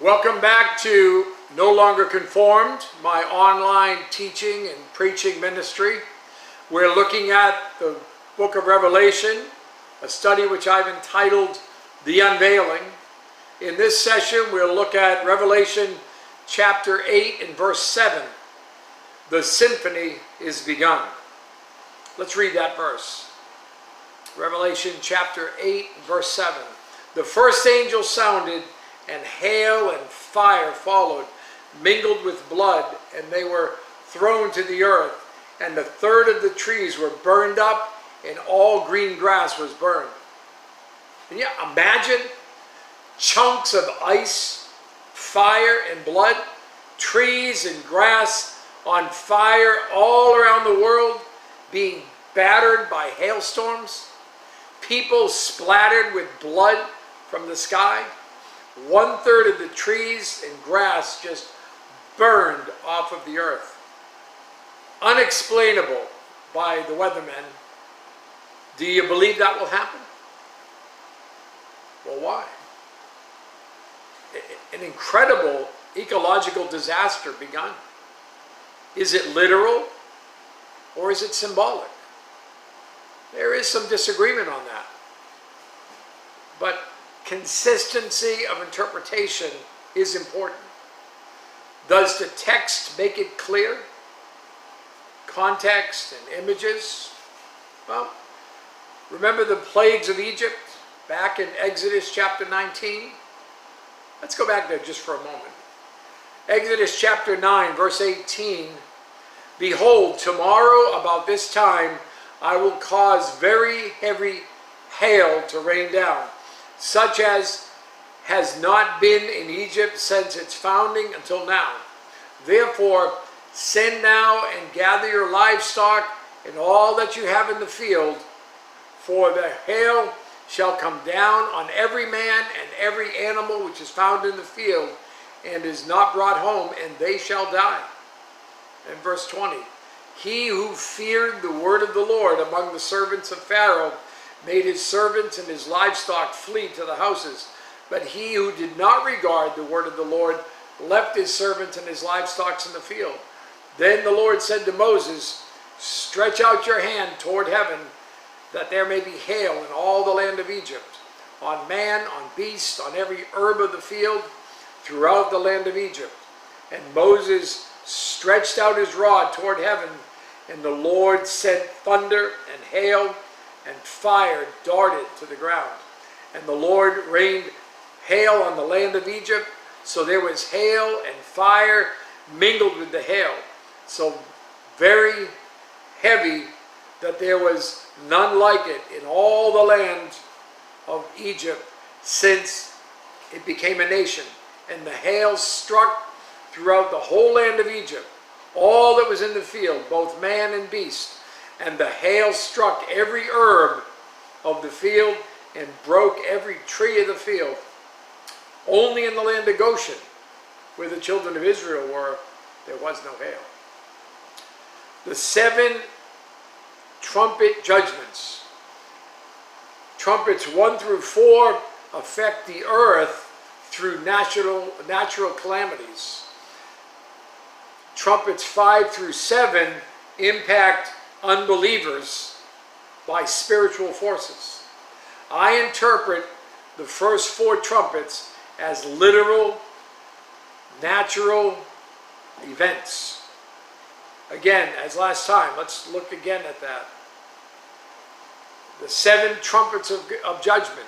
Welcome back to No Longer Conformed, my online teaching and preaching ministry. We're looking at the book of Revelation, a study which I've entitled The Unveiling. In this session, we'll look at Revelation chapter 8 and verse 7. The symphony is begun. Let's read that verse. Revelation chapter 8, verse 7. The first angel sounded, and hail and fire followed, mingled with blood, and they were thrown to the earth. And a third of the trees were burned up, and all green grass was burned. Can you imagine chunks of ice, fire, and blood, trees and grass on fire all around the world, being battered by hailstorms, people splattered with blood from the sky? 1/3 of the trees and grass just burned off of the earth. Unexplainable by the weathermen. Do you believe that will happen? Well, why? An incredible ecological disaster begun. Is it literal or is it symbolic? There is some disagreement on that. But consistency of interpretation is important. Does the text make it clear? Context and images? Well, remember the plagues of Egypt back in Exodus chapter 19? Let's go back there just for a moment. Exodus chapter 9, verse 18. Behold, tomorrow about this time I will cause very heavy hail to rain down, such as has not been in Egypt since its founding until now. Therefore, send now and gather your livestock and all that you have in the field, for the hail shall come down on every man and every animal which is found in the field and is not brought home, and they shall die. And verse 20, he who feared the word of the Lord among the servants of Pharaoh made his servants and his livestock flee to the houses. But he who did not regard the word of the Lord left his servants and his livestock in the field. Then the Lord said to Moses, stretch out your hand toward heaven, that there may be hail in all the land of Egypt, on man, on beast, on every herb of the field, throughout the land of Egypt. And Moses stretched out his rod toward heaven, and the Lord sent thunder and hail, and fire darted to the ground. And the Lord rained hail on the land of Egypt, so there was hail and fire mingled with the hail, so very heavy that there was none like it in all the land of Egypt since it became a nation. And the hail struck throughout the whole land of Egypt, all that was in the field, both man and beast. And the hail struck every herb of the field and broke every tree of the field. Only in the land of Goshen, where the children of Israel were, there was no hail. The 7 trumpet judgments. Trumpets 1 through 4 affect the earth through natural calamities. Trumpets 5 through 7 impact unbelievers by spiritual forces. I interpret the first 4 trumpets as literal, natural events. Again, as last time, let's look again at that. The 7 trumpets of judgment.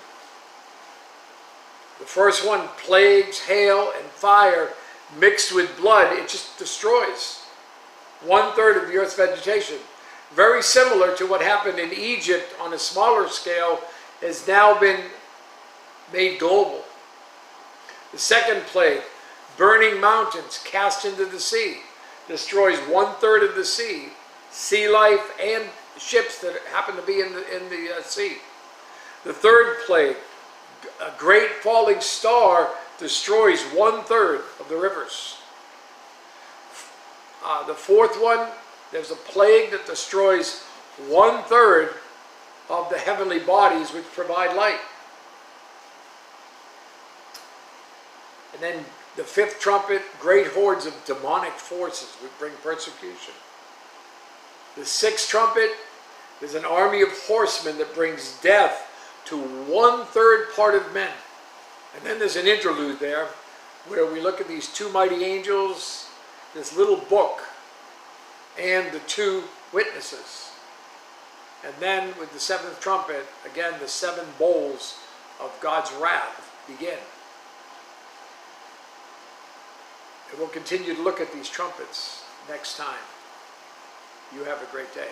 The first one, plagues, hail, and fire mixed with blood. It just destroys 1/3 of the earth's vegetation. Very similar to what happened in Egypt on a smaller scale, has now been made global. The second plague, burning mountains cast into the sea, destroys 1/3 of the sea life and ships that happen to be in the sea. The third plague, a great falling star, destroys 1/3 of the rivers. The fourth one, there's a plague that destroys 1/3 of the heavenly bodies which provide light. And then The fifth trumpet, great hordes of demonic forces would bring persecution. The sixth trumpet is an army of horsemen that brings death to 1/3 part of men. And then there's an interlude there where we look at these two mighty angels, this little book, and the two witnesses. And then with the seventh trumpet, again, the seven bowls of God's wrath begin. And we'll continue to look at these trumpets next time. You have a great day.